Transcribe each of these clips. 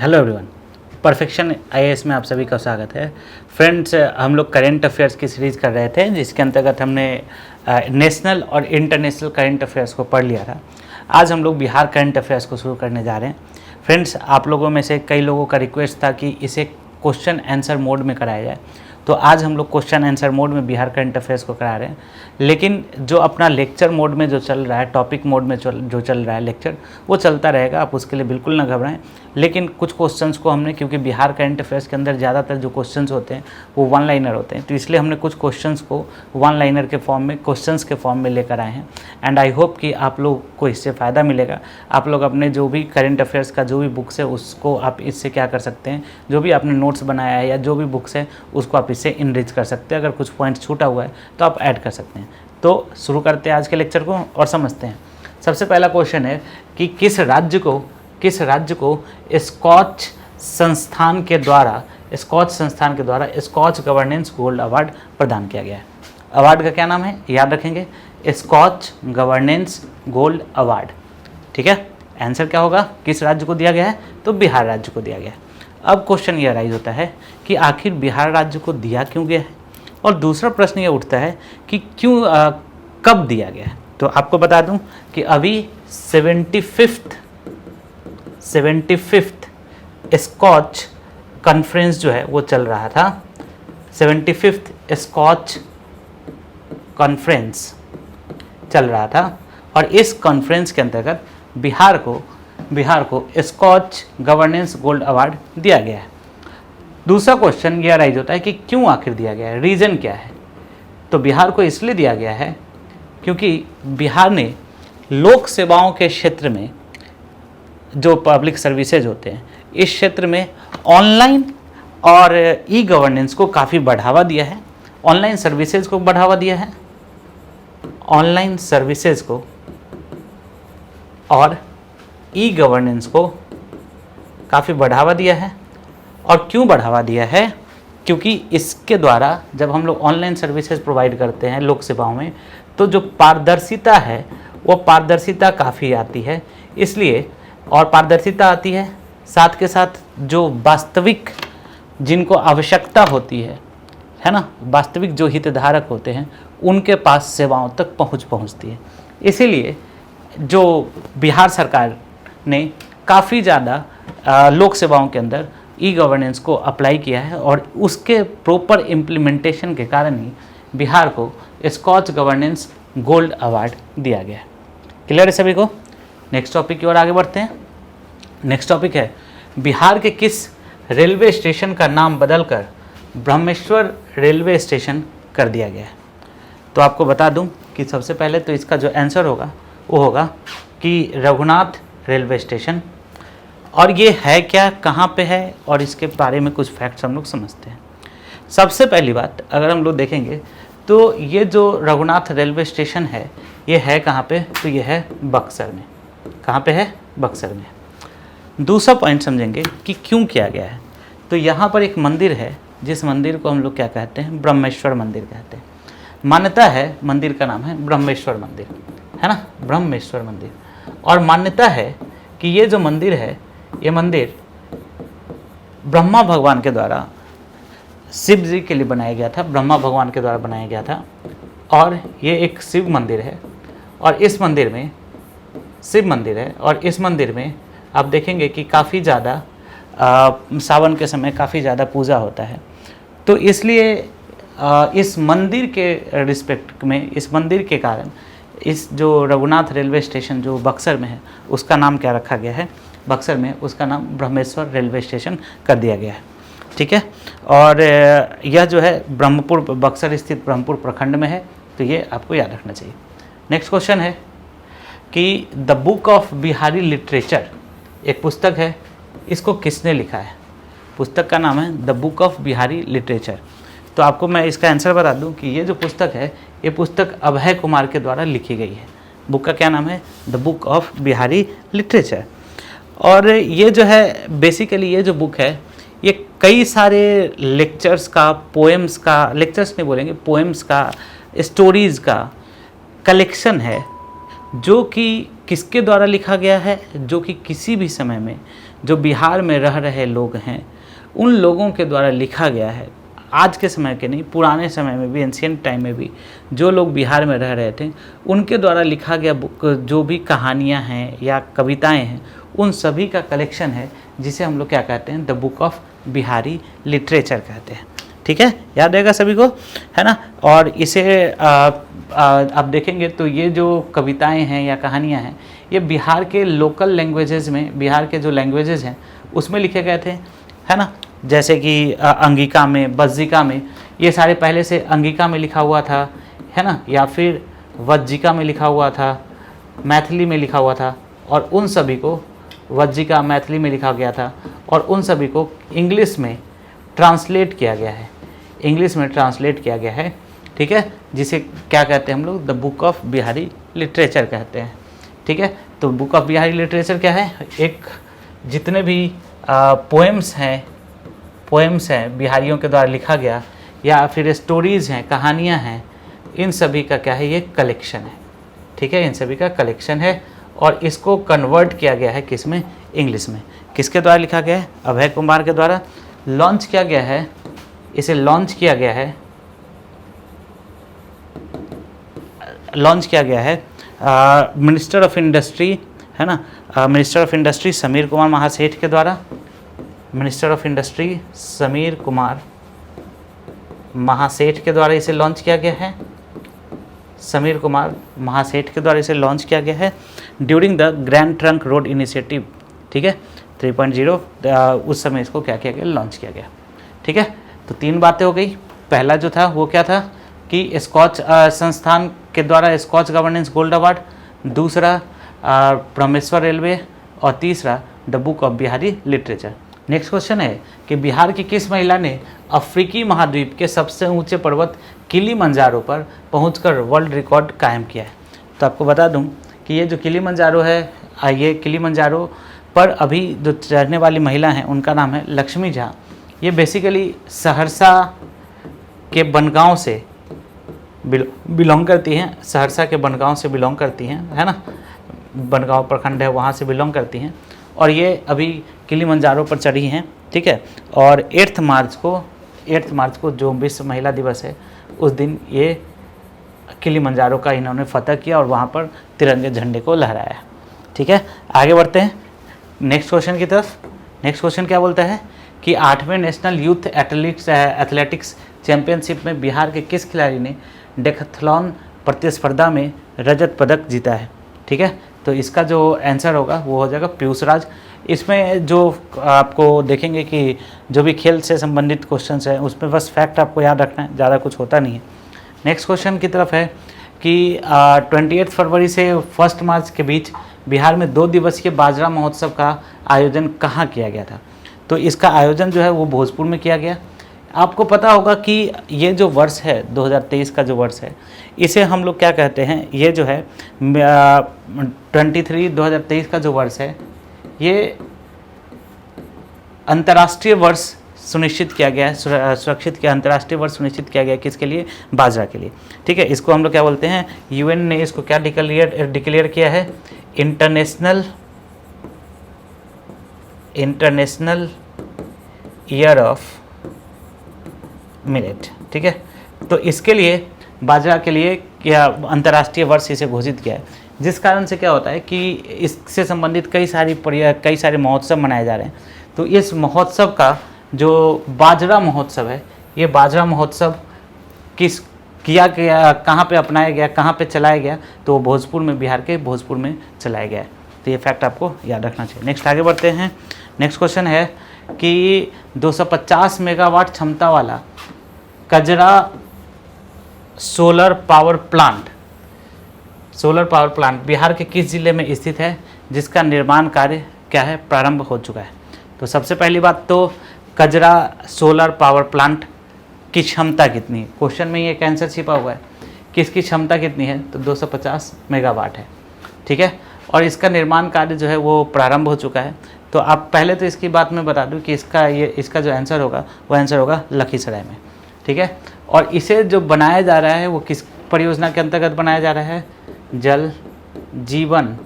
Hello everyone, perfection IAS में आप सभी का स्वागत है। फ्रेंड्स, हम लोग करेंट अफेयर्स की सीरीज़ कर रहे थे जिसके अंतर्गत हमने नेशनल और इंटरनेशनल करेंट अफेयर्स को पढ़ लिया था। आज हम लोग बिहार करेंट अफेयर्स को शुरू करने जा रहे हैं। फ्रेंड्स, आप लोगों में से कई लोगों का रिक्वेस्ट था कि इसे क्वेश्चन आंसर मोड में कराया जाए, तो आज हम लोग क्वेश्चन आंसर मोड में बिहार करंट अफेयर्स को करा रहे हैं। लेकिन जो अपना लेक्चर मोड में जो चल रहा है, टॉपिक मोड में जो चल रहा है लेक्चर, वो चलता रहेगा, आप उसके लिए बिल्कुल ना घबराएं। लेकिन कुछ क्वेश्चंस को हमने, क्योंकि बिहार करंट अफेयर्स के अंदर ज़्यादातर जो क्वेश्चंस होते हैं वो वन लाइनर होते हैं, तो इसलिए हमने कुछ क्वेश्चंस को वन लाइनर के फॉर्म में, क्वेश्चंस के फॉर्म में लेकर आए हैं। एंड आई होप कि आप लोग को इससे फ़ायदा मिलेगा। आप लोग अपने जो भी करंट अफेयर्स का जो भी बुक्स है उसको आप इससे क्या कर सकते हैं, जो भी आपने नोट्स बनाया है या जो भी बुक्स है उसको आप इससे इनरिच कर सकते हैं। अगर कुछ पॉइंट छूटा हुआ है तो आप ऐड कर सकते हैं। तो शुरू करते हैं आज के लेक्चर को और समझते हैं। सबसे पहला क्वेश्चन है कि किस राज्य को स्कॉच संस्थान के द्वारा स्कॉच गवर्नेंस गोल्ड अवार्ड प्रदान किया गया है। अवार्ड का क्या नाम है, याद रखेंगे, स्कॉच गवर्नेंस गोल्ड अवार्ड। ठीक है, आंसर क्या होगा, किस राज्य को दिया गया है, तो बिहार राज्य को दिया गया है। अब क्वेश्चन ये राइज होता है कि आखिर बिहार राज्य को दिया क्यों गया है, और दूसरा प्रश्न ये उठता है कि क्यों कब दिया गया है। तो आपको बता दूं कि अभी 75th स्कॉच कॉन्फ्रेंस जो है वो चल रहा था। 75th स्कॉच कॉन्फ्रेंस चल रहा था और इस कॉन्फ्रेंस के अंतर्गत बिहार को स्कॉच गवर्नेंस गोल्ड अवार्ड दिया गया है। दूसरा क्वेश्चन यह राइज होता है कि क्यों आखिर दिया गया है, रीज़न क्या है। तो बिहार को इसलिए दिया गया है क्योंकि बिहार ने लोक सेवाओं के क्षेत्र में, जो पब्लिक सर्विसेज होते हैं, इस क्षेत्र में ऑनलाइन और ई गवर्नेंस को काफ़ी बढ़ावा दिया है। ऑनलाइन सर्विसेज को बढ़ावा दिया है, ऑनलाइन सर्विसेज को, और ई गवर्नेंस को काफ़ी बढ़ावा दिया है। और क्यों बढ़ावा दिया है, क्योंकि इसके द्वारा जब हम लोग ऑनलाइन सर्विसेज प्रोवाइड करते हैं लोक सेवाओं में, तो जो पारदर्शिता है वो पारदर्शिता काफ़ी आती है। इसलिए, और पारदर्शिता आती है, साथ के साथ जो वास्तविक जिनको आवश्यकता होती है ना, वास्तविक जो हितधारक होते हैं उनके पास सेवाओं तक पहुंचती है। इसीलिए जो बिहार सरकार ने काफ़ी ज़्यादा लोक सेवाओं के अंदर ई गवर्नेंस को अप्लाई किया है और उसके प्रॉपर इम्प्लीमेंटेशन के कारण ही बिहार को स्कॉच गवर्नेंस गोल्ड अवार्ड दिया गया है। क्लियर है सभी को। नेक्स्ट टॉपिक की ओर आगे बढ़ते हैं। नेक्स्ट टॉपिक है, बिहार के किस रेलवे स्टेशन का नाम बदलकर ब्रह्मेश्वर रेलवे स्टेशन कर दिया गया है। तो आपको बता दूं कि सबसे पहले तो इसका जो आंसर होगा वो होगा कि रघुनाथ रेलवे स्टेशन। और ये है क्या, कहाँ पे है, और इसके बारे में कुछ फैक्ट्स हम लोग समझते हैं। सबसे पहली बात अगर हम लोग देखेंगे तो ये जो रघुनाथ रेलवे स्टेशन है ये है कहाँ पे, तो ये है बक्सर में। कहाँ पे है, बक्सर में। दूसरा पॉइंट समझेंगे कि क्यों किया गया है। तो यहाँ पर एक मंदिर है जिस मंदिर को हम लोग क्या कहते हैं, ब्रह्मेश्वर मंदिर कहते हैं। मान्यता है, मंदिर का नाम है ब्रह्मेश्वर मंदिर, है ना, ब्रह्मेश्वर मंदिर। और मान्यता है कि ये जो मंदिर है, ये मंदिर ब्रह्मा भगवान के द्वारा शिव जी के लिए बनाया गया था, ब्रह्मा भगवान के द्वारा बनाया गया था। और ये एक शिव मंदिर है और इस मंदिर में शिव मंदिर है और इस मंदिर में आप देखेंगे कि काफ़ी ज़्यादा सावन के समय काफ़ी ज़्यादा पूजा होता है। तो इसलिए इस मंदिर के रिस्पेक्ट में, इस मंदिर के कारण इस जो रघुनाथ रेलवे स्टेशन जो बक्सर में है उसका नाम क्या रखा गया है, बक्सर में उसका नाम ब्रह्मेश्वर रेलवे स्टेशन कर दिया गया है। ठीक है, और यह जो है ब्रह्मपुर, बक्सर स्थित ब्रह्मपुर प्रखंड में है, तो ये आपको याद रखना चाहिए। नेक्स्ट क्वेश्चन है कि the book of Bihari literature, एक पुस्तक है, इसको किसने लिखा है। पुस्तक का नाम है the book of Bihari literature. तो आपको मैं इसका आंसर बता दूं कि ये जो पुस्तक है ये पुस्तक अभय कुमार के द्वारा लिखी गई है। बुक का क्या नाम है, the book of Bihari literature. और ये जो है बेसिकली ये जो बुक है ये कई सारे लेक्चर्स का, पोएम्स का, लेक्चर्स नहीं बोलेंगे, पोएम्स का, स्टोरीज़ का कलेक्शन है जो कि किसके द्वारा लिखा गया है, जो कि किसी भी समय में जो बिहार में रह रहे लोग हैं उन लोगों के द्वारा लिखा गया है। आज के समय के नहीं, पुराने समय में भी, एंशियंट टाइम में भी जो लोग बिहार में रह रहे थे उनके द्वारा लिखा गया जो भी कहानियाँ हैं या कविताएं हैं उन सभी का कलेक्शन है, जिसे हम लोग क्या कहते हैं, the book of Bihari literature कहते हैं। ठीक है, याद रहेगा सभी को, है ना। और इसे आप देखेंगे तो ये जो कविताएं हैं या कहानियां हैं ये बिहार के लोकल लैंग्वेजेस में, बिहार के जो लैंग्वेजेस हैं उसमें लिखे गए थे, है ना। जैसे कि अंगिका में, बज्जिका में, ये सारे पहले से अंगिका में लिखा हुआ था, है ना, या फिर वज्जिका में लिखा हुआ था, मैथिली में लिखा हुआ था, और उन सभी को वज्जिका मैथिली में लिखा गया था और उन सभी को इंग्लिश में ट्रांसलेट किया गया है, इंग्लिश में ट्रांसलेट किया गया है। ठीक है, जिसे क्या कहते हैं हम लोग, the book of Bihari literature कहते हैं। ठीक है, तो बुक ऑफ बिहारी लिटरेचर क्या है, एक जितने भी पोएम्स हैं बिहारियों के द्वारा लिखा गया, या फिर स्टोरीज़ हैं, कहानियाँ हैं, इन सभी का क्या है, ये कलेक्शन है। ठीक है, इन सभी का कलेक्शन है और इसको कन्वर्ट किया गया है किस में, इंग्लिश में। किसके द्वारा लिखा गया है, अभय कुमार के द्वारा लॉन्च किया गया है। इसे लॉन्च किया गया है मिनिस्टर ऑफ इंडस्ट्री, है ना, minister of industry Sameer Kumar Mahaseth के द्वारा, minister of industry Sameer Kumar Mahaseth के द्वारा इसे लॉन्च किया गया है, समीर कुमार महासेठ के द्वारा इसे लॉन्च किया गया है during the grand trunk road initiative. ठीक है, 3.0 उस समय इसको क्या किया गया, लॉन्च किया गया। ठीक है, तो 3 बातें हो गई। पहला जो था वो क्या था कि स्कॉच संस्थान के द्वारा स्कॉच गवर्नेंस गोल्ड अवार्ड, दूसरा ब्रह्मेश्वर रेलवे, और तीसरा the book of Bihari literature. Next question है कि बिहार की किस महिला ने अफ्रीकी महाद्वीप के सबसे ऊंचे पर्वत किलिमंजारो पर पहुंचकर वर्ल्ड रिकॉर्ड कायम किया है। तो आपको बता दूं कि ये जो किलिमंजारो है, ये किलिमंजारो पर अभी जो चढ़ने वाली महिला हैं उनका नाम है लक्ष्मी झा। ये बेसिकली सहरसा के बनगांव से बिलोंग करती हैं, सहरसा के बनगांव से बिलोंग करती हैं, है ना, बनगांव प्रखंड है वहाँ से बिलोंग करती हैं, और ये अभी किलिमंजारो पर चढ़ी हैं। ठीक है, और 8 मार्च को जो विश्व महिला दिवस है उस दिन ये किलिमंजारो का इन्होंने फतह किया और वहाँ पर तिरंगे झंडे को लहराया। ठीक है, आगे बढ़ते हैं नेक्स्ट क्वेश्चन की तरफ। नेक्स्ट क्वेश्चन क्या बोलता है कि 8वें नेशनल यूथ एथलेटिक्स चैंपियनशिप में बिहार के किस खिलाड़ी ने डेकाथलॉन प्रतिस्पर्धा में रजत पदक जीता है। ठीक है, तो इसका जो आंसर होगा वो हो जाएगा पीयूष राज। इसमें जो आपको देखेंगे कि जो भी खेल से संबंधित क्वेश्चंस हैं उसमें बस फैक्ट आपको याद रखना है, ज़्यादा कुछ होता नहीं है। नेक्स्ट क्वेश्चन की तरफ है कि 28 फरवरी से 1 मार्च के बीच बिहार में 2 दिवसीय बाजरा महोत्सव का आयोजन कहाँ किया गया था। तो इसका आयोजन जो है वो भोजपुर में किया गया। आपको पता होगा कि ये जो वर्ष है 2023 का जो वर्ष है इसे हम लोग क्या कहते हैं, ये जो है 2023 का जो वर्ष है ये अंतर्राष्ट्रीय वर्ष सुनिश्चित किया गया है, सुरक्षित किया, अंतर्राष्ट्रीय वर्ष सुनिश्चित किया गया किसके लिए, बाजरा के लिए। ठीक है, इसको हम लोग क्या बोलते हैं, यूएन ने इसको क्या डिक्लेयर किया है, इंटरनेशनल ईयर ऑफ मिलेट। ठीक है, तो इसके लिए बाजरा के लिए क्या अंतर्राष्ट्रीय वर्ष इसे घोषित किया है, जिस कारण से क्या होता है कि इससे संबंधित कई सारे महोत्सव मनाए जा रहे हैं। तो इस महोत्सव का जो बाजरा महोत्सव है, ये बाजरा महोत्सव किया गया, कहाँ पे अपनाया गया, कहाँ पे चलाया गया, तो भोजपुर में, बिहार के भोजपुर में चलाया गया है। तो ये फैक्ट आपको याद रखना चाहिए। नेक्स्ट आगे बढ़ते हैं। नेक्स्ट क्वेश्चन है कि 250 मेगावाट क्षमता वाला कजरा सोलर पावर प्लांट बिहार के किस जिले में स्थित है, जिसका निर्माण कार्य क्या है, प्रारंभ हो चुका है। तो सबसे पहली बात तो कजरा सोलर पावर प्लांट की क्षमता कितनी है, क्वेश्चन में ये आंसर छिपा हुआ है कि इसकी क्षमता कितनी है, तो 250 मेगावाट है। ठीक है, और इसका निर्माण कार्य जो है वो प्रारंभ हो चुका है। तो आप पहले तो इसकी बात मैं बता दूं कि इसका जो आंसर होगा वो आंसर होगा लखीसराय में। ठीक है, और इसे जो बनाया जा रहा है वो किस परियोजना के अंतर्गत बनाया जा रहा है, जल जीवन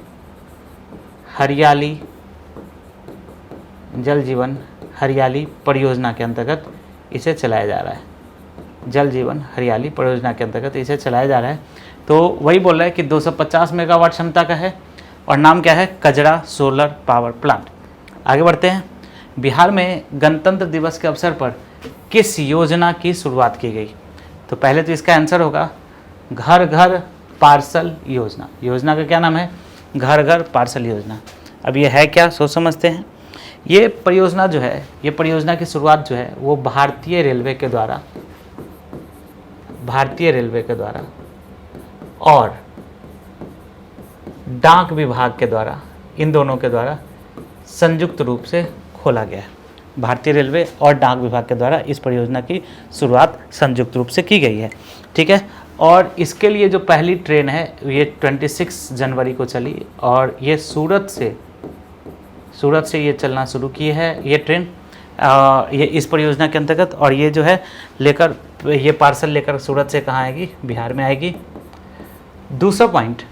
हरियाली जल जीवन हरियाली परियोजना के अंतर्गत इसे चलाया जा रहा है। जल जीवन हरियाली परियोजना के अंतर्गत इसे चलाया जा रहा है। तो वही बोल रहा है कि 250 मेगावाट क्षमता का है और नाम क्या है, कजरा सोलर पावर प्लांट। आगे बढ़ते हैं। बिहार में गणतंत्र दिवस के अवसर पर किस योजना की शुरुआत की गई? तो पहले तो इसका आंसर होगा घर घर पार्सल योजना। योजना का क्या नाम है, घर घर पार्सल योजना। अब ये है क्या, सोच समझते हैं। ये परियोजना जो है, ये परियोजना की शुरुआत जो है वो भारतीय रेलवे के द्वारा और डाक विभाग के द्वारा, इन दोनों के द्वारा संयुक्त रूप से खोला गया है। भारतीय रेलवे और डाक विभाग के द्वारा इस परियोजना की शुरुआत संयुक्त रूप से की गई है। ठीक है। और इसके लिए जो पहली ट्रेन है ये 26 जनवरी को चली और ये सूरत से ये चलना शुरू की है ये ट्रेन, ये इस परियोजना के अंतर्गत। और ये जो है लेकर, ये पार्सल लेकर सूरत से कहाँ आएगी, बिहार में आएगी। दूसरा पॉइंट,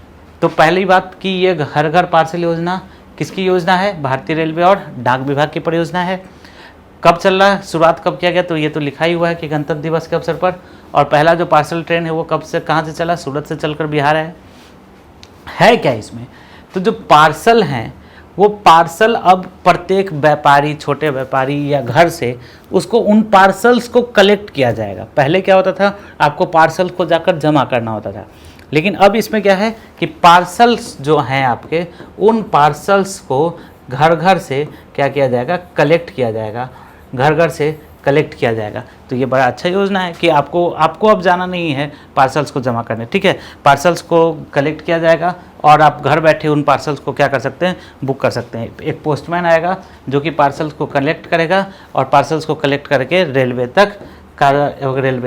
तो पहली बात कि ये घर घर पार्सल योजना किसकी योजना है, भारतीय रेलवे और डाक विभाग की परियोजना है। कब चल रहा है, शुरुआत कब किया गया, तो ये तो लिखा ही हुआ है कि गणतंत्र दिवस के अवसर पर। और पहला जो पार्सल ट्रेन है वो कब से कहाँ से चला, सूरत से चलकर बिहार है क्या इसमें। तो जो पार्सल हैं वो पार्सल अब प्रत्येक व्यापारी, छोटे व्यापारी या घर से उसको उन पार्सल्स को कलेक्ट किया जाएगा। पहले क्या होता था, आपको पार्सल को जाकर जमा करना होता था, लेकिन अब इसमें क्या है कि पार्सल्स जो हैं आपके, उन पार्सल्स को घर घर से क्या किया जाएगा, कलेक्ट किया जाएगा, घर घर से कलेक्ट किया जाएगा। तो ये बड़ा अच्छा योजना है कि आपको अब जाना नहीं है पार्सल्स को जमा करने। ठीक है, पार्सल्स को कलेक्ट किया जाएगा और आप घर बैठे उन पार्सल्स को क्या कर सकते हैं, बुक कर सकते हैं। एक पोस्टमैन आएगा जो कि पार्सल्स को कलेक्ट करेगा और पार्सल्स को कलेक्ट करके रेलवे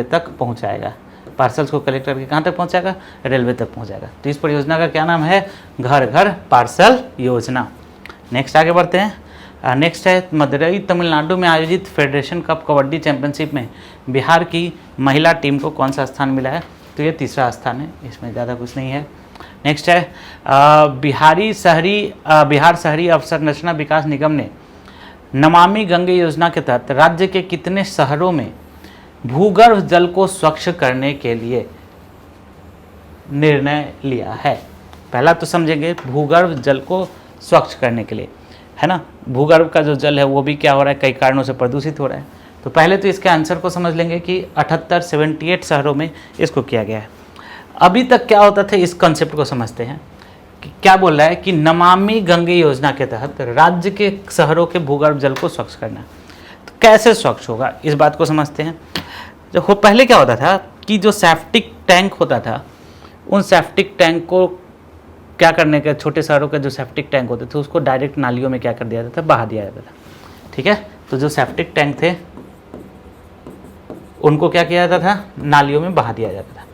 तक पहुँचाएगा। पार्सल्स को कलेक्ट करके कहाँ तक पहुँचाएगा, रेलवे तक पहुँचाएगा। तो इस परियोजना का क्या नाम है, घर घर पार्सल योजना। नेक्स्ट आगे बढ़ते हैं। नेक्स्ट है मदुरई तमिलनाडु में आयोजित फेडरेशन कप कबड्डी चैंपियनशिप में बिहार की महिला टीम को कौन सा स्थान मिला है? तो ये तीसरा स्थान है, इसमें ज़्यादा कुछ नहीं है। नेक्स्ट है बिहार शहरी अवसंरचना विकास निगम ने नमामि गंगे योजना के तहत राज्य के कितने शहरों में भूगर्भ जल को स्वच्छ करने के लिए निर्णय लिया है? पहला तो समझेंगे भूगर्भ जल को स्वच्छ करने के लिए, है ना। भूगर्भ का जो जल है वो भी क्या हो रहा है, कई कारणों से प्रदूषित हो रहा है। तो पहले तो इसके आंसर को समझ लेंगे कि 78 शहरों में इसको किया गया है। अभी तक क्या होता था, इस कॉन्सेप्ट को समझते हैं कि क्या बोल रहा है कि नमामि गंगे योजना के तहत राज्य के शहरों के भूगर्भ जल को स्वच्छ करना। तो कैसे स्वच्छ होगा, इस बात को समझते हैं। जो पहले क्या होता था कि जो सेप्टिक टैंक होता था, उन सेप्टिक टैंक को क्या करने के, छोटे शहरों के जो सेप्टिक टैंक होते थे उसको डायरेक्ट नालियों में क्या कर दिया जाता था, बहा दिया जाता था। ठीक है, तो जो सेप्टिक टैंक थे उनको क्या किया जाता था, नालियों में बहा दिया जाता था।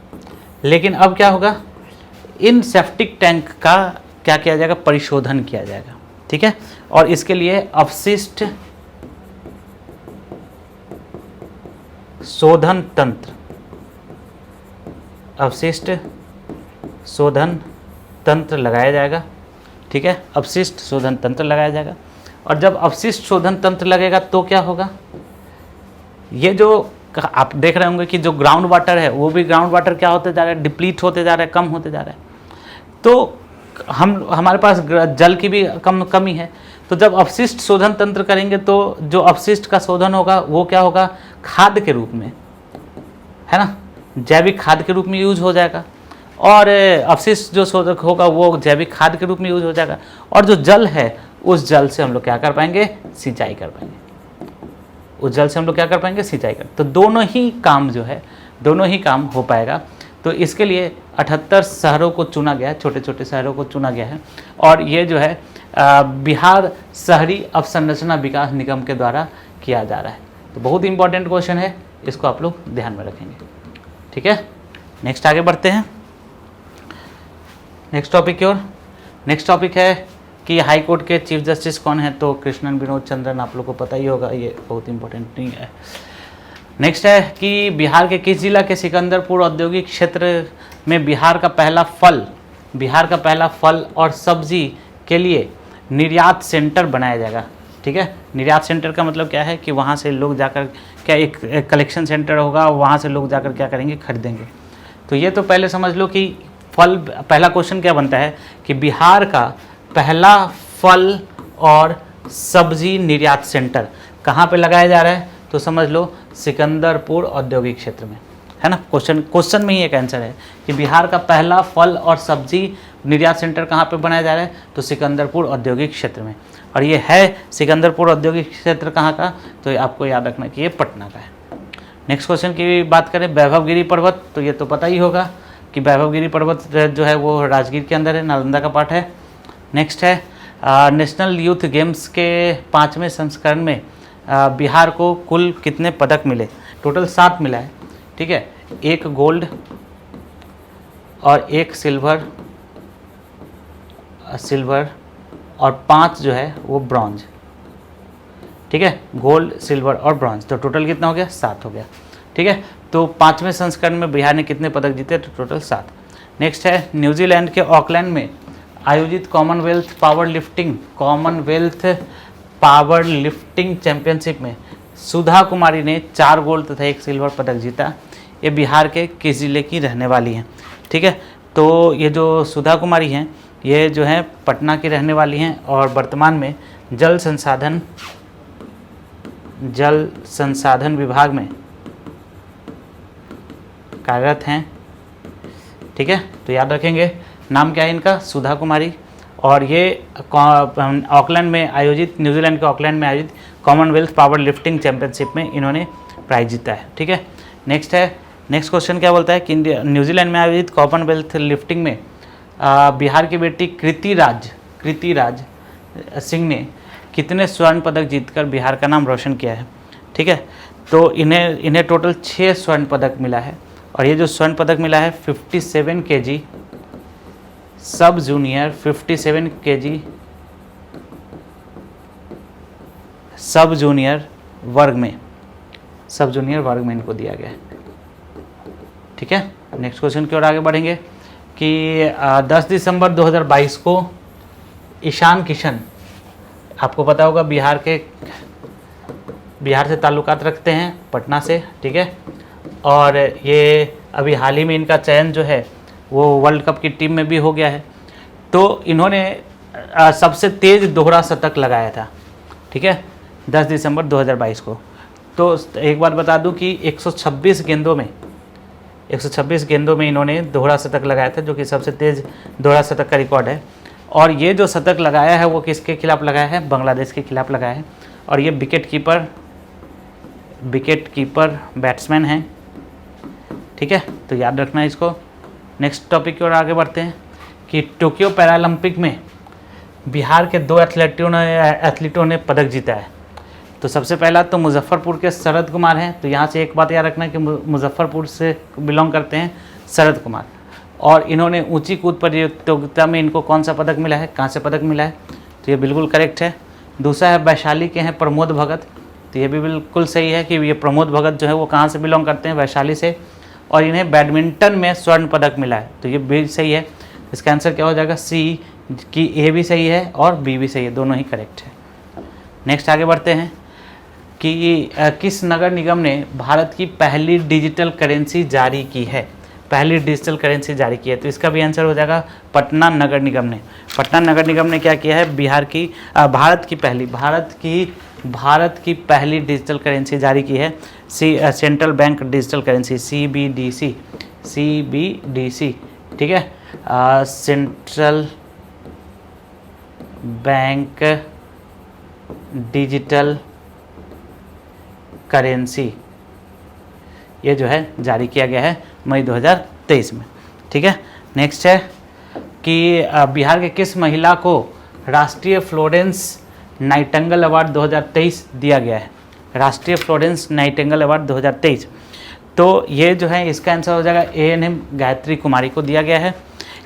लेकिन अब क्या होगा, इन सेप्टिक टैंक का क्या किया जाएगा, परिशोधन किया जाएगा। ठीक है, और इसके लिए अपशिष्ट शोधन तंत्र लगाया जाएगा। ठीक है, अपशिष्ट शोधन तंत्र लगाया जाएगा। और जब अपशिष्ट शोधन तंत्र लगेगा तो क्या होगा, ये जो आप देख रहे होंगे कि जो ग्राउंड वाटर है वो भी ग्राउंड वाटर क्या होते जा रहा है, डिप्लीट होते जा रहा है, कम होते जा रहा है। तो हमारे पास जल की भी कमी है। तो जब अपशिष्ट शोधन तंत्र करेंगे तो जो अपशिष्ट का शोधन होगा वो क्या होगा, खाद के रूप में, है ना, जैविक खाद के रूप में यूज हो जाएगा। और अपशिष्ट जो शोधक होगा वो जैविक खाद के रूप में यूज हो जाएगा। और जो जल है उस जल से हम लोग क्या कर पाएंगे, सिंचाई कर पाएंगे। उस जल से हम लोग क्या कर पाएंगे, सिंचाई कर। तो दोनों ही काम जो है, दोनों ही काम हो पाएगा। तो इसके लिए 78 शहरों को चुना गया है, छोटे छोटे शहरों को चुना गया है। और ये जो है बिहार शहरी अवसंरचना विकास निगम के द्वारा किया जा रहा है। तो बहुत इंपॉर्टेंट क्वेश्चन है, इसको आप लोग ध्यान में रखेंगे। ठीक है, नेक्स्ट आगे बढ़ते हैं नेक्स्ट टॉपिक की ओर। नेक्स्ट टॉपिक है कि हाई कोर्ट के चीफ जस्टिस कौन है? तो कृष्णन विनोद चंद्रन, आप लोग को पता ही होगा, ये बहुत इंपॉर्टेंट नहीं है। नेक्स्ट है कि बिहार के किस जिला के सिकंदरपुर औद्योगिक क्षेत्र में बिहार का पहला फल और सब्जी के लिए निर्यात सेंटर बनाया जाएगा? ठीक है। निर्यात सेंटर का मतलब क्या है कि वहाँ से लोग जाकर क्या एक कलेक्शन सेंटर होगा, वहाँ से लोग जाकर क्या करेंगे, खरीदेंगे। तो ये तो पहले समझ लो कि फल, पहला क्वेश्चन क्या बनता है कि बिहार का पहला फल और सब्जी निर्यात सेंटर कहाँ पे लगाया जा रहा है, तो समझ लो सिकंदरपुर औद्योगिक क्षेत्र में, है ना। क्वेश्चन में ही एक आंसर है कि बिहार का पहला फल और सब्जी निर्यात सेंटर कहाँ पे बनाया जा रहा है, तो सिकंदरपुर औद्योगिक क्षेत्र में। और ये है सिकंदरपुर औद्योगिक क्षेत्र कहाँ का, तो ये आपको याद रखना कि ये पटना का है। नेक्स्ट क्वेश्चन की बात करें, वैभवगिरी पर्वत, तो ये तो पता ही होगा कि वैभवगिरी पर्वत जो है वो राजगीर के अंदर है, नालंदा का पार्ट है। नेक्स्ट है नेशनल यूथ गेम्स के 5वें संस्करण में बिहार को कुल कितने पदक मिले, टोटल 7 मिला है, ठीक है। 1 गोल्ड और 1 सिल्वर और 5 जो है वो ब्रॉन्ज, ठीक है। गोल्ड, सिल्वर और ब्रॉन्ज, तो टोटल कितना हो गया, 7 हो गया, ठीक है। तो 5वें संस्करण में बिहार ने कितने पदक जीते, तो टोटल 7। नेक्स्ट है न्यूजीलैंड के ऑकलैंड में आयोजित कॉमनवेल्थ पावर लिफ्टिंग चैंपियनशिप में सुधा कुमारी ने 4 गोल्ड तथा 1 सिल्वर पदक जीता। ये बिहार के किस जिले की रहने वाली हैं, ठीक है। तो ये जो सुधा कुमारी हैं, ये जो है पटना की रहने वाली हैं और वर्तमान में जल संसाधन विभाग में कार्यरत हैं, ठीक है। तो याद रखेंगे, नाम क्या है इनका, सुधा कुमारी। और ये ऑकलैंड में आयोजित, न्यूजीलैंड के ऑकलैंड में आयोजित कॉमनवेल्थ पावर लिफ्टिंग चैंपियनशिप में इन्होंने प्राइज जीता है, ठीक है। नेक्स्ट क्वेश्चन क्या बोलता है कि न्यूजीलैंड में आयोजित कॉमनवेल्थ लिफ्टिंग में बिहार की बेटी कृति राज सिंह ने कितने स्वर्ण पदक जीतकर बिहार का नाम रोशन किया है, ठीक है। तो इन्हें टोटल 6 स्वर्ण पदक मिला है। और ये जो स्वर्ण पदक मिला है 57 kg सब जूनियर, 57 kg सब जूनियर वर्ग में इनको दिया गया है, ठीक है। नेक्स्ट क्वेश्चन की ओर आगे बढ़ेंगे कि 10 दिसंबर 2022 को ईशान किशन, आपको पता होगा बिहार से ताल्लुकात रखते हैं, पटना से, ठीक है। और ये अभी हाल ही में इनका चयन जो है वो वर्ल्ड कप की टीम में भी हो गया है। तो इन्होंने सबसे तेज़ दोहरा शतक लगाया था, ठीक है, 10 दिसंबर 2022 को। तो एक बात बता दूं कि 126 गेंदों में इन्होंने दोहरा शतक लगाया था, जो कि सबसे तेज़ दोहरा शतक का रिकॉर्ड है। और ये जो शतक लगाया है वो किसके खिलाफ लगाया है, बांग्लादेश के खिलाफ लगाया है। और ये विकेट कीपर बैट्समैन हैं, ठीक है। तो याद रखना इसको। नेक्स्ट टॉपिक की ओर आगे बढ़ते हैं कि टोक्यो पैरालंपिक में बिहार के 2 एथलीटों ने पदक जीता है। तो सबसे पहला तो मुजफ्फरपुर के शरद कुमार हैं। तो यहाँ से एक बात याद रखना कि मुजफ्फरपुर से बिलोंग करते हैं शरद कुमार। और इन्होंने ऊंची कूद प्रतियोगिता में इनको कौन सा पदक मिला है, कांस्य पदक मिला है, तो ये बिल्कुल करेक्ट है। दूसरा है वैशाली के हैं प्रमोद भगत, तो ये भी बिल्कुल सही है कि ये प्रमोद भगत जो है वो कहाँ से बिलोंग करते हैं, वैशाली से। और इन्हें बैडमिंटन में स्वर्ण पदक मिला है, तो ये भी सही है। इसका आंसर क्या हो जाएगा, सी की ए भी सही है और बी भी सही है, दोनों ही करेक्ट है। नेक्स्ट आगे बढ़ते हैं कि किस नगर निगम ने भारत की पहली डिजिटल करेंसी जारी की है, तो इसका भी आंसर हो जाएगा पटना नगर निगम ने। पटना नगर निगम ने क्या किया है, भारत की पहली डिजिटल करेंसी जारी की है, central bank digital currency, CBDC, ठीक है, सेंट्रल बैंक डिजिटल करेंसी, ये जो है जारी किया गया है मई 2023 में, ठीक है। नेक्स्ट है कि बिहार के किस महिला को राष्ट्रीय फ्लोरेंस नाइटिंगेल अवार्ड 2023 दिया गया है, राष्ट्रीय फ्लोरेंस नाइटिंगेल अवार्ड 2023। तो ये जो है इसका आंसर हो जाएगा ANM गायत्री कुमारी को दिया गया है।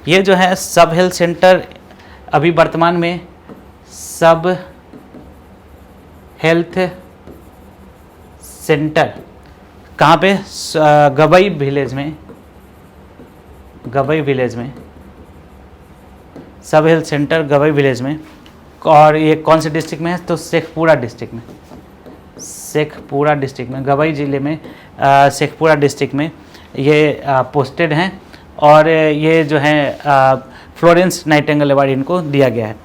ये जो है सब हेल्थ सेंटर अभी वर्तमान में सब हेल्थ सेंटर कहाँ पे, गवई विलेज में सब हेल्थ सेंटर गवई विलेज में और ये कौन से डिस्ट्रिक्ट में है, तो शेखपुरा डिस्ट्रिक्ट में, शेखपुरा डिस्ट्रिक्ट में, गवाई ज़िले में शेखपुरा डिस्ट्रिक्ट में ये पोस्टेड हैं। और ये जो है फ्लोरेंस नाइटिंगेल अवार्ड इनको दिया गया है।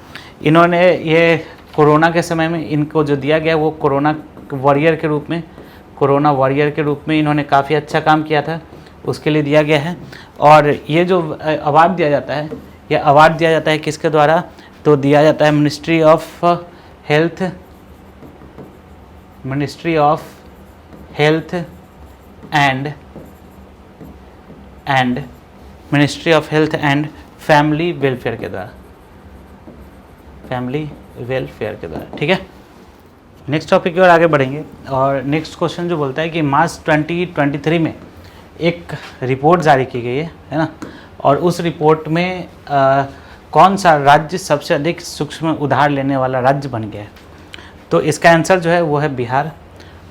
इन्होंने ये कोरोना के समय में इनको जो दिया गया वो कोरोना वॉरियर के रूप में, कोरोना वॉरियर के रूप में इन्होंने काफ़ी अच्छा काम किया था, उसके लिए दिया गया है। और ये जो अवार्ड दिया जाता है, ये अवार्ड दिया जाता है किसके द्वारा, तो दिया जाता है ministry of health, ministry of health and ministry of health and family welfare के द्वारा, फैमिली वेलफेयर के द्वारा। ठीक है, नेक्स्ट टॉपिक की ओर आगे बढ़ेंगे। और नेक्स्ट क्वेश्चन जो बोलता है कि मार्च 2023 में एक रिपोर्ट जारी की गई है ना, और उस रिपोर्ट में कौन सा राज्य सबसे अधिक सूक्ष्म उधार लेने वाला राज्य बन गया है, तो इसका आंसर जो है वो है बिहार।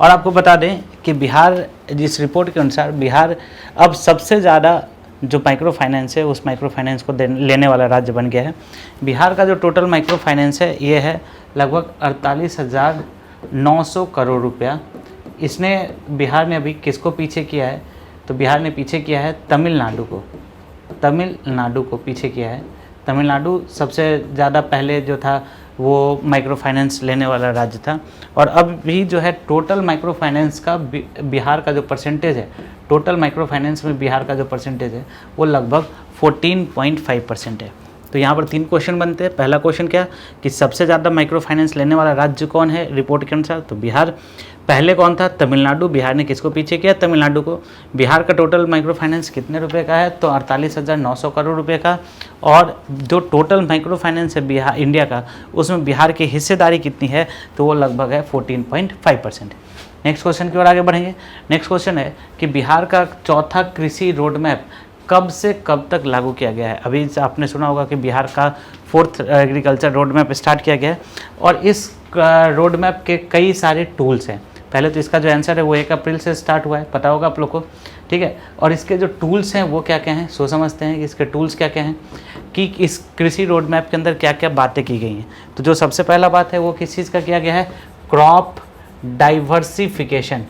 और आपको बता दें कि बिहार, जिस रिपोर्ट के अनुसार बिहार अब सबसे ज़्यादा जो माइक्रो फाइनेंस है उस माइक्रो फाइनेंस को लेने वाला राज्य बन गया है। बिहार का जो टोटल माइक्रो फाइनेंस है ये है लगभग 48,900 करोड़ रुपया। इसने, बिहार ने अभी किसको पीछे किया है, तो बिहार ने पीछे किया है तमिलनाडु को, तमिलनाडु को पीछे किया है। तमिलनाडु सबसे ज़्यादा पहले जो था वो माइक्रो फाइनेंस लेने वाला राज्य था। और अब भी जो है टोटल माइक्रो फाइनेंस का बिहार का जो परसेंटेज है, टोटल माइक्रो फाइनेंस में बिहार का जो परसेंटेज है वो लगभग 14.5% है। तो यहाँ पर 3 क्वेश्चन बनते हैं। पहला क्वेश्चन क्या कि सबसे ज़्यादा माइक्रो फाइनेंस लेने वाला राज्य कौन है रिपोर्ट के अनुसार, तो बिहार। पहले कौन था, तमिलनाडु। बिहार ने किसको पीछे किया, तमिलनाडु को। बिहार का टोटल माइक्रो फाइनेंस कितने रुपए का है, तो 48,900 करोड़ रुपए का। और जो टोटल माइक्रो फाइनेंस है बिहार, इंडिया का, उसमें बिहार की हिस्सेदारी कितनी है, तो वो लगभग है 14.5%। नेक्स्ट क्वेश्चन की ओर आगे बढ़ेंगे। नेक्स्ट क्वेश्चन है कि बिहार का चौथा कृषि रोड मैप कब से कब तक लागू किया गया है। अभी आपने सुना होगा कि बिहार का 4th agriculture road map start किया गया है, और इस रोड मैप के कई सारे टूल्स हैं। पहले तो इसका जो आंसर है वो 1 अप्रैल से स्टार्ट हुआ है, पता होगा आप लोग को, ठीक है। और इसके जो टूल्स हैं वो क्या क्या हैं, सो समझते हैं कि इसके टूल्स क्या क्या हैं, कि इस कृषि रोड मैप के अंदर क्या क्या बातें की गई हैं। तो जो सबसे पहला बात है वो किस चीज़ का किया गया है, क्रॉप डाइवर्सिफिकेशन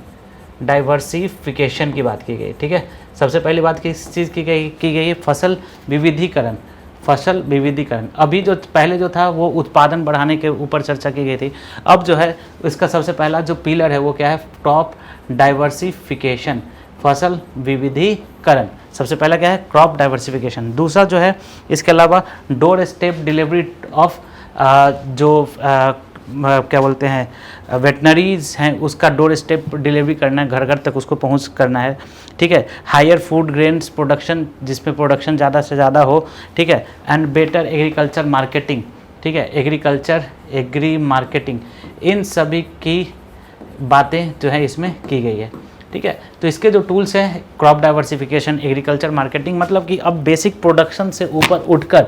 की बात की गई। ठीक है, सबसे पहली बात किस चीज़ की गई है, फसल विविधीकरण, फसल विविधीकरण। अभी जो पहले जो था वो उत्पादन बढ़ाने के ऊपर चर्चा की गई थी, अब जो है इसका सबसे पहला जो पिलर है वो क्या है, क्रॉप डाइवर्सिफिकेशन, फसल विविधीकरण। सबसे पहला क्या है, क्रॉप डाइवर्सिफिकेशन। दूसरा जो है इसके अलावा डोर स्टेप डिलीवरी ऑफ क्या बोलते हैं वेटनरीज हैं, उसका डोर स्टेप डिलीवरी करना है, घर घर तक उसको पहुंच करना है। ठीक है, हायर फूड ग्रेन्स प्रोडक्शन, जिसमें प्रोडक्शन ज़्यादा से ज़्यादा हो। ठीक है, एंड बेटर एग्रीकल्चर मार्केटिंग। ठीक है, एग्री मार्केटिंग, इन सभी की बातें जो है इसमें की गई है। ठीक है, तो इसके जो टूल्स हैं, क्रॉप डाइवर्सिफिकेशन, एग्रीकल्चर मार्केटिंग, मतलब कि अब बेसिक प्रोडक्शन से ऊपर उठकर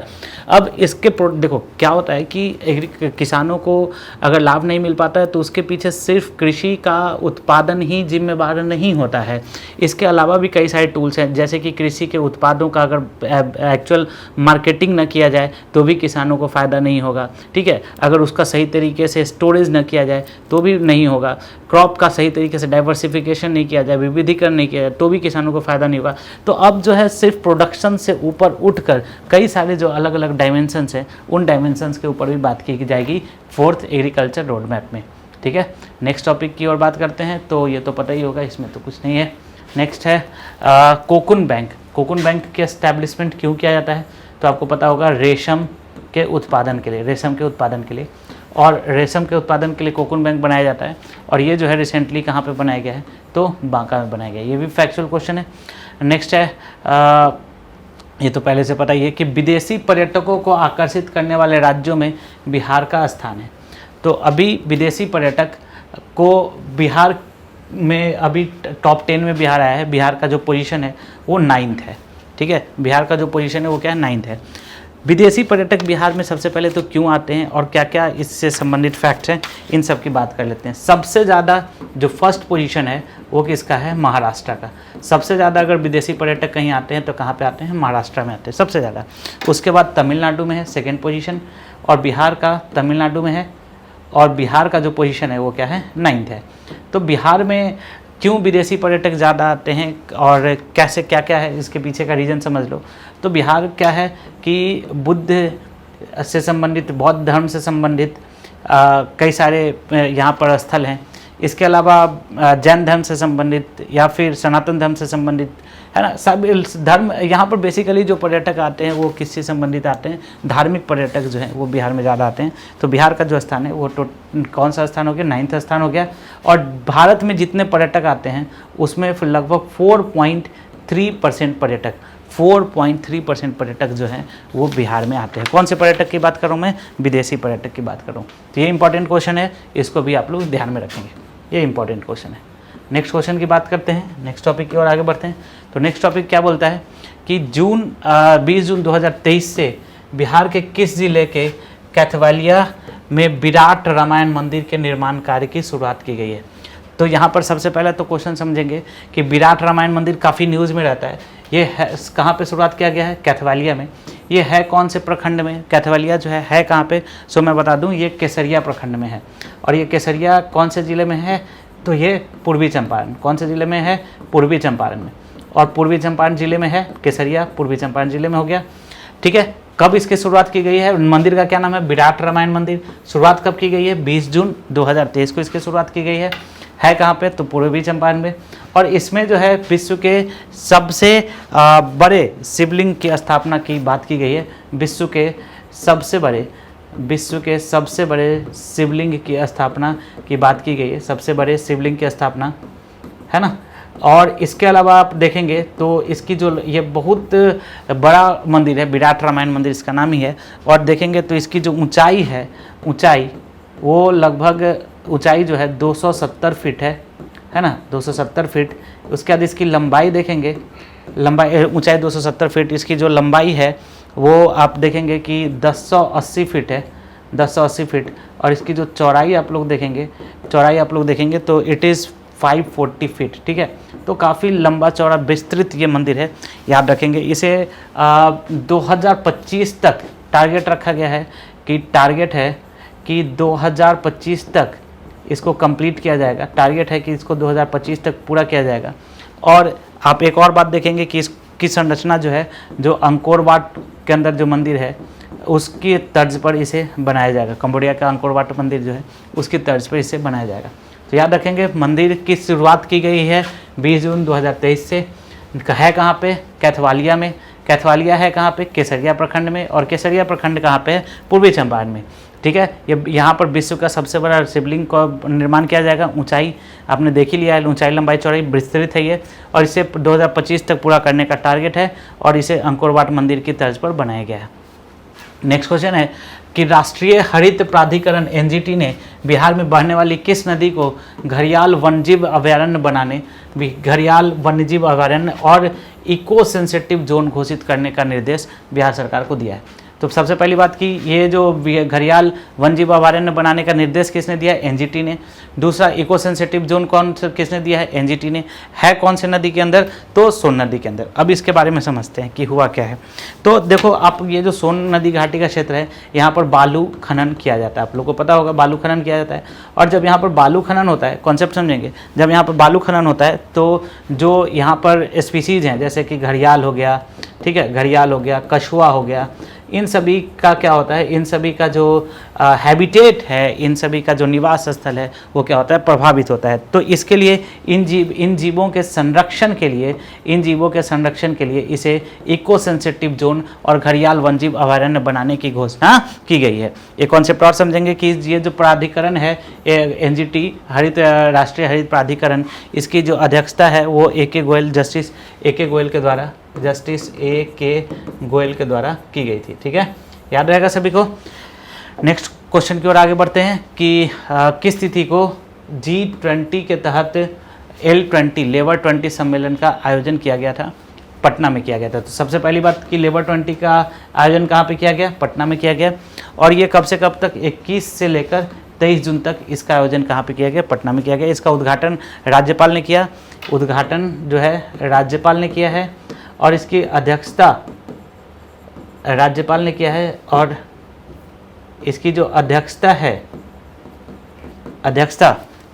अब इसके देखो क्या होता है कि किसानों को अगर लाभ नहीं मिल पाता है तो उसके पीछे सिर्फ कृषि का उत्पादन ही जिम्मेवार नहीं होता है। इसके अलावा भी कई सारे टूल्स हैं, जैसे कि कृषि के उत्पादों का अगर एक्चुअल मार्केटिंग न किया जाए तो भी किसानों को फ़ायदा नहीं होगा। ठीक है, अगर उसका सही तरीके से स्टोरेज न किया जाए तो भी नहीं होगा। क्रॉप का सही तरीके से डाइवर्सिफिकेशन नहीं किया जाए, विविधीकरण नहीं किया जाए तो भी किसानों को फ़ायदा नहीं होगा। तो अब जो है सिर्फ प्रोडक्शन से ऊपर उठकर कई सारे जो अलग अलग डायमेंशंस हैं, उन डायमेंशंस के ऊपर भी बात की जाएगी 4th एग्रीकल्चर रोड मैप में। ठीक है, नेक्स्ट टॉपिक की ओर बात करते हैं। तो ये तो पता ही होगा, इसमें तो कुछ नहीं है। नेक्स्ट है कोकून बैंक। कोकून बैंक के एस्टैब्लिशमेंट क्यों किया जाता है, तो आपको पता होगा रेशम के उत्पादन के लिए, रेशम के उत्पादन के लिए। और रेशम के उत्पादन के लिए कोकून बैंक बनाया जाता है, और ये जो है रिसेंटली कहाँ पे बनाया गया है, तो बांका में बनाया गया है। ये भी फैक्चुअल क्वेश्चन है। नेक्स्ट है ये तो पहले से पता ही है कि विदेशी पर्यटकों को आकर्षित करने वाले राज्यों में बिहार का स्थान है। तो अभी विदेशी पर्यटक को बिहार में अभी टॉप 10 में बिहार आया है। बिहार का जो पोजीशन है वो 9th है। ठीक है, बिहार का जो पोजीशन है वो क्या है, 9th है। विदेशी पर्यटक बिहार में सबसे पहले तो क्यों आते हैं और क्या क्या इससे संबंधित फैक्ट्स हैं, इन सब की बात कर लेते हैं। सबसे ज़्यादा जो फर्स्ट पोजीशन है वो किसका है, महाराष्ट्र का। सबसे ज़्यादा अगर विदेशी पर्यटक कहीं आते हैं तो कहाँ पे आते हैं, महाराष्ट्र में आते हैं सबसे ज़्यादा। उसके बाद तमिलनाडु में है सेकेंड पोजीशन, और बिहार का तमिलनाडु में है, और बिहार का जो पोजीशन है वो क्या है, 9th है। तो बिहार में क्यों विदेशी पर्यटक ज़्यादा आते हैं और कैसे, क्या क्या है इसके पीछे का रीज़न समझ लो। तो बिहार क्या है कि बुद्ध से संबंधित, बौद्ध धर्म से संबंधित कई सारे यहाँ पर स्थल हैं। इसके अलावा जैन धर्म से संबंधित या फिर सनातन धर्म से संबंधित, है ना, सब धर्म यहाँ पर बेसिकली जो पर्यटक आते हैं वो किससे संबंधित आते हैं, धार्मिक पर्यटक जो हैं वो बिहार में ज़्यादा आते हैं। तो बिहार का जो स्थान है वो कौन सा स्थान हो गया, 9th स्थान हो गया। और भारत में जितने पर्यटक आते हैं उसमें फिर लगभग 4.3% पर्यटक, 4.3% पर्यटक जो हैं वो बिहार में आते हैं। कौन से पर्यटक की बात करूँ मैं, विदेशी पर्यटक की बात करूँ। तो ये इंपॉर्टेंट क्वेश्चन है, इसको भी आप लोग ध्यान में रखेंगे, ये इंपॉर्टेंट क्वेश्चन है। नेक्स्ट क्वेश्चन की बात करते हैं, नेक्स्ट टॉपिक की ओर आगे बढ़ते हैं। तो नेक्स्ट टॉपिक क्या बोलता है कि 20 जून 2023 से बिहार के किस जिले के कैथवालिया में विराट रामायण मंदिर के निर्माण कार्य की शुरुआत की गई है। तो यहाँ पर सबसे पहले तो क्वेश्चन समझेंगे कि विराट रामायण मंदिर काफ़ी न्यूज़ में रहता है। ये है कहाँ पे शुरुआत किया गया है, कैथवालिया में। ये है कौन से प्रखंड में, कैथवालिया जो है कहाँ पे, सो मैं बता दूँ ये केसरिया प्रखंड में है। और ये केसरिया कौन से ज़िले में है, तो ये पूर्वी चंपारण, कौन से ज़िले में है, पूर्वी चंपारण में। और पूर्वी चंपारण जिले में है केसरिया, पूर्वी चंपारण जिले में हो गया, ठीक है। कब इसकी शुरुआत की गई है, मंदिर का क्या नाम है, विराट रामायण मंदिर। शुरुआत कब की गई है, 20 जून 2023 को इसकी शुरुआत की गई है कहाँ पे, तो पूर्वी चंपारण में। और इसमें जो है विश्व के सबसे बड़े शिवलिंग की स्थापना की बात की गई है। विश्व के सबसे बड़े शिवलिंग की स्थापना की बात की गई है, सबसे बड़े शिवलिंग की स्थापना, है ना। और इसके अलावा आप देखेंगे तो इसकी जो ये बहुत बड़ा मंदिर है, विराट रामायण मंदिर इसका नाम ही है। और देखेंगे तो इसकी जो ऊंचाई है, वो लगभग ऊंचाई जो है 270 फीट है ना, 270 फीट। उसके बाद इसकी लंबाई देखेंगे, ऊंचाई 270 फीट, इसकी जो लंबाई है वो आप देखेंगे कि 1080 फीट है, 1080 फीट। और इसकी जो चौड़ाई आप लोग देखेंगे तो इट इज़ 540 फीट, ठीक है। तो काफ़ी लंबा चौड़ा विस्तृत ये मंदिर है, याद रखेंगे। इसे 2025 तक टारगेट रखा गया है कि 2025 तक इसको कंप्लीट किया जाएगा। टारगेट है कि इसको 2025 तक पूरा किया जाएगा। और आप एक और बात देखेंगे कि इसकी संरचना जो है, जो अंकोर वाट के अंदर जो मंदिर है उसकी तर्ज पर इसे बनाया जाएगा। कंबोडिया का अंकोर वाट मंदिर जो है उसकी तर्ज पर इसे बनाया जाएगा। तो याद रखेंगे मंदिर की शुरुआत की गई है 20 जून 2023 से। है कहाँ पे, कैथवालिया में। कैथवालिया है कहाँ पे, केसरिया प्रखंड में। और केसरिया प्रखंड कहाँ पे है, पूर्वी चंपारण में, ठीक है। ये यहाँ पर विश्व का सबसे बड़ा शिवलिंग का निर्माण किया जाएगा। ऊंचाई आपने देख ही लिया है, ऊंचाई लंबाई चौड़ाई विस्तृत है ये। और इसे 2025 तक पूरा करने का टारगेट है और इसे अंकोर वाट मंदिर की तर्ज पर बनाया गया है। नेक्स्ट क्वेश्चन है कि राष्ट्रीय हरित प्राधिकरण एनजीटी ने बिहार में बहने वाली किस नदी को घड़ियाल वन्यजीव अभयारण्य और इको सेंसिटिव जोन घोषित करने का निर्देश बिहार सरकार को दिया है। तो सबसे पहली बात कि ये जो घड़ियाल वन्यजीव अभयारण्य बनाने का निर्देश किसने दिया है, एनजीटी ने। दूसरा, इको सेंसिटिव जोन किसने दिया है, एनजीटी ने। है कौन से नदी के अंदर, तो सोन नदी के अंदर। अब इसके बारे में समझते हैं कि हुआ क्या है। तो देखो आप, ये जो सोन नदी घाटी का क्षेत्र है, यहाँ पर बालू खनन किया जाता है। आप लोगों को पता होगा बालू खनन किया जाता है। और जब यहाँ पर बालू खनन होता है, कॉन्सेप्ट समझेंगे, जब यहाँ पर बालू खनन होता है तो जो यहाँ पर स्पीसीज हैं, जैसे कि घड़ियाल हो गया, ठीक है, घड़ियाल हो गया, कछुआ हो गया, इन सभी का क्या होता है, इन सभी का जो हैबिटेट है, इन सभी का जो निवास स्थल है वो क्या होता है, प्रभावित होता है। तो इसके लिए इन जीवों के संरक्षण के लिए इसे इको सेंसिटिव जोन और घड़ियाल वन्यजीव अभयारण्य बनाने की घोषणा की गई है। ये कॉन्सेप्ट और समझेंगे कि ये जो प्राधिकरण है एनजीटी, राष्ट्रीय हरित प्राधिकरण, इसकी जो अध्यक्षता है वो जस्टिस ए के गोयल के द्वारा की गई थी, ठीक है, याद रहेगा सभी को। नेक्स्ट क्वेश्चन की ओर आगे बढ़ते हैं कि किस तिथि को G20 के तहत L20 लेबर 20 सम्मेलन का आयोजन किया गया था। पटना में किया गया था। तो सबसे पहली बात कि लेबर 20 का आयोजन कहाँ पे किया गया? पटना में किया गया। और ये कब से कब तक? 21 से लेकर 23 जून तक इसका आयोजन कहाँ पे किया गया? पटना में किया गया। इसका उद्घाटन राज्यपाल ने किया, उद्घाटन जो है राज्यपाल ने किया है, और इसकी अध्यक्षता राज्यपाल ने किया है, और इसकी जो अध्यक्षता है,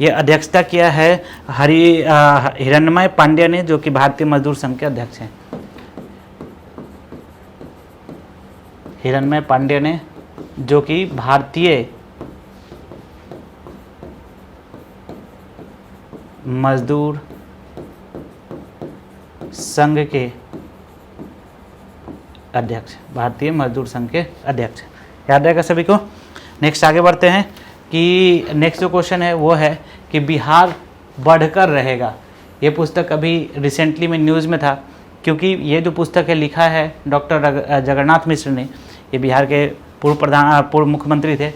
ये अध्यक्षता किया है हिरण्मय पांड्या ने, जो कि भारतीय मजदूर संघ के अध्यक्ष हैं। हिरण्मय पांड्या ने, जो कि भारतीय मजदूर संघ के अध्यक्ष, भारतीय मजदूर संघ के अध्यक्ष। याद रहेगा सभी को। नेक्स्ट आगे बढ़ते हैं कि नेक्स्ट जो क्वेश्चन है वो है कि बिहार बढ़कर रहेगा। ये पुस्तक अभी रिसेंटली में न्यूज़ में था, क्योंकि ये जो पुस्तक है लिखा है डॉक्टर जगन्नाथ मिश्र ने। ये बिहार के पूर्व मुख्यमंत्री थे,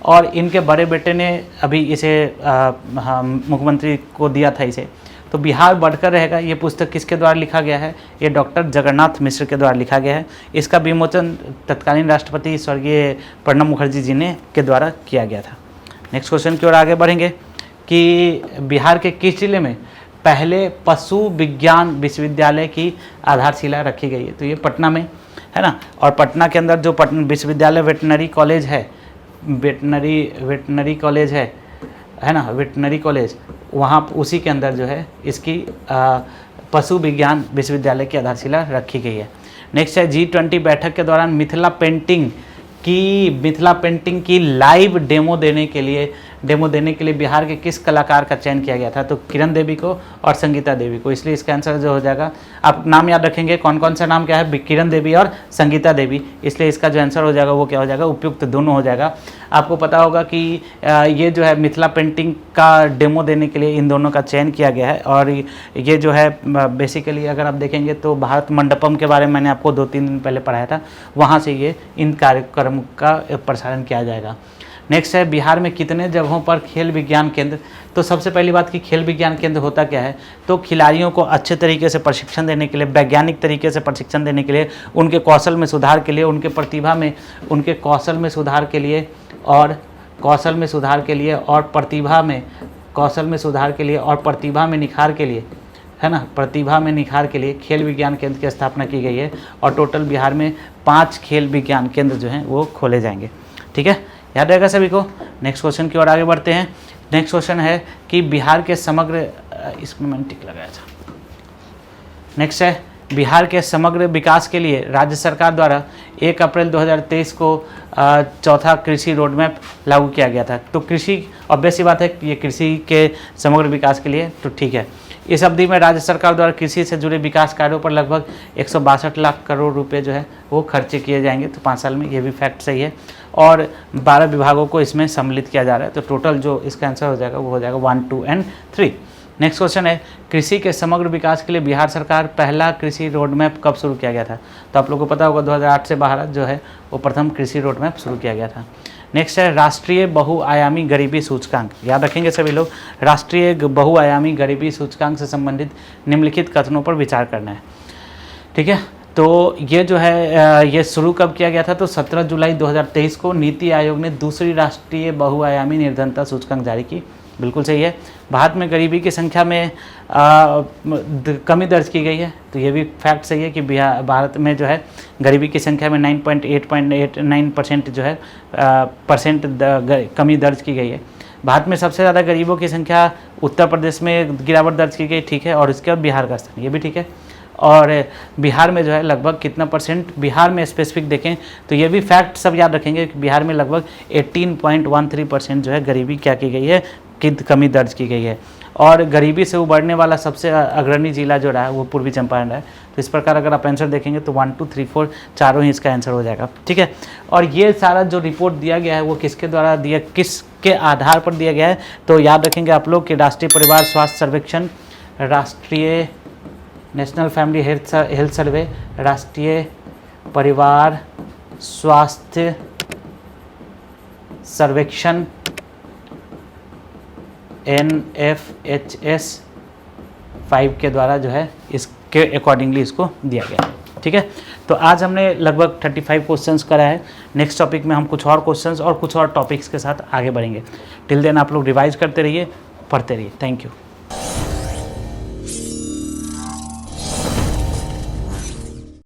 और इनके बड़े बेटे ने अभी इसे मुख्यमंत्री को दिया था इसे। तो बिहार बढ़कर रहेगा, ये पुस्तक किसके द्वारा लिखा गया है? ये डॉक्टर जगन्नाथ मिश्र के द्वारा लिखा गया है। इसका विमोचन तत्कालीन राष्ट्रपति स्वर्गीय प्रणब मुखर्जी जी ने के द्वारा किया गया था। नेक्स्ट क्वेश्चन की ओर आगे बढ़ेंगे कि बिहार के किस जिले में पहले पशु विज्ञान विश्वविद्यालय की आधारशिला रखी गई है? तो ये पटना में है ना। और पटना के अंदर जो पटना विश्वविद्यालय वेटनरी कॉलेज है, वेटनरी कॉलेज है ना, वेटनरी कॉलेज, वहाँ उसी के अंदर जो है इसकी पशु विज्ञान विश्वविद्यालय की आधारशिला रखी गई है। नेक्स्ट है G20 बैठक के दौरान मिथिला पेंटिंग की लाइव डेमो देने के लिए बिहार के किस कलाकार का चयन किया गया था? तो किरण देवी को और संगीता देवी को। इसलिए इसका आंसर जो हो जाएगा, आप नाम याद रखेंगे कौन कौन सा नाम क्या है, किरण देवी और संगीता देवी। इसलिए इसका जो आंसर हो जाएगा वो क्या हो जाएगा? उपयुक्त दोनों हो जाएगा। आपको पता होगा कि ये जो है मिथिला पेंटिंग का डेमो देने के लिए इन दोनों का चयन किया गया है। और ये जो है बेसिकली अगर आप देखेंगे तो भारत मंडपम के बारे में मैंने आपको 2-3 दिन पहले पढ़ाया था, वहाँ से ये इन कार्यक्रम का प्रसारण किया जाएगा। नेक्स्ट है बिहार में कितने जगहों पर खेल विज्ञान केंद्र? तो सबसे पहली बात कि खेल विज्ञान केंद्र होता क्या है? तो खिलाड़ियों को अच्छे तरीके से प्रशिक्षण देने के लिए, वैज्ञानिक तरीके से प्रशिक्षण देने के लिए, उनके कौशल में सुधार के लिए, उनके प्रतिभा में, उनके कौशल में सुधार के लिए, और कौशल में सुधार के लिए, और प्रतिभा में, कौशल में सुधार के लिए, और प्रतिभा में निखार के लिए, है ना, प्रतिभा में निखार के लिए खेल विज्ञान केंद्र की स्थापना की गई है। और टोटल बिहार में 5 खेल विज्ञान केंद्र जो हैं वो खोले जाएंगे। ठीक है, याद रहेगा सभी को। नेक्स्ट क्वेश्चन की ओर आगे बढ़ते हैं। नेक्स्ट क्वेश्चन है कि बिहार के समग्र, इसमें मैंने टिक लगाया था। नेक्स्ट है बिहार के समग्र विकास के लिए राज्य सरकार द्वारा 1 अप्रैल 2023 को चौथा कृषि रोडमैप लागू किया गया था। तो कृषि, ऑब्वियस सी बात है ये कृषि के समग्र विकास के लिए, तो ठीक है। इस अवधि में राज्य सरकार द्वारा कृषि से जुड़े विकास कार्यों पर लगभग 162 लाख करोड़ रुपए जो है वो खर्चे किए जाएंगे। तो 5 साल में, ये भी फैक्ट सही है। और 12 विभागों को इसमें सम्मिलित किया जा रहा है। तो टोटल जो इसका आंसर हो जाएगा वो हो जाएगा 1, 2 और 3। नेक्स्ट क्वेश्चन है कृषि के समग्र विकास के लिए बिहार सरकार पहला कृषि रोडमैप कब शुरू किया गया था? तो आप लोगों को पता होगा 2008 से भारत जो है वो प्रथम कृषि रोडमैप शुरू किया गया था। नेक्स्ट है राष्ट्रीय बहुआयामी गरीबी सूचकांक। याद रखेंगे सभी लोग, राष्ट्रीय बहुआयामी गरीबी सूचकांक से संबंधित निम्नलिखित कथनों पर विचार करना है। ठीक है, तो ये जो है ये शुरू कब किया गया था? तो 17 जुलाई 2023 को नीति आयोग ने दूसरी राष्ट्रीय बहुआयामी निर्धनता सूचकांक जारी की। बिल्कुल सही है। भारत में गरीबी की संख्या में कमी दर्ज की गई है। तो ये भी फैक्ट सही है कि भारत में जो है गरीबी की संख्या में 9.89% जो है कमी दर्ज की गई है। भारत में सबसे ज़्यादा गरीबों की संख्या उत्तर प्रदेश में गिरावट दर्ज की गई, ठीक है, और इसके बाद बिहार का स्थान, ये भी ठीक है। और बिहार में जो है लगभग कितना परसेंट, बिहार में स्पेसिफिक देखें तो ये भी फैक्ट सब याद रखेंगे कि बिहार में लगभग 18.13% जो है गरीबी क्या की गई है, की कमी दर्ज की गई है। और गरीबी से उबरने वाला सबसे अग्रणी जिला जो रहा है वो पूर्वी चंपारण रहा है। तो इस प्रकार अगर आप आंसर देखेंगे तो 1, 2, 3, 4 चारों ही इसका आंसर हो जाएगा। ठीक है, और ये सारा जो रिपोर्ट दिया गया है वो किसके द्वारा दिया, किसके आधार पर दिया गया है? तो याद रखेंगे आप लोग कि राष्ट्रीय परिवार स्वास्थ्य सर्वेक्षण, राष्ट्रीय नेशनल फैमिली हेल्थ सर्वे, राष्ट्रीय परिवार स्वास्थ्य सर्वेक्षण NFHS 5 के द्वारा जो है के अकॉर्डिंगली इसको दिया गया है। ठीक है, तो आज हमने लगभग 35 क्वेश्चंस करा है। नेक्स्ट टॉपिक में हम कुछ और क्वेश्चंस और कुछ और टॉपिक्स के साथ आगे बढ़ेंगे। टिल देन आप लोग रिवाइज करते रहिए, पढ़ते रहिए। Thank you.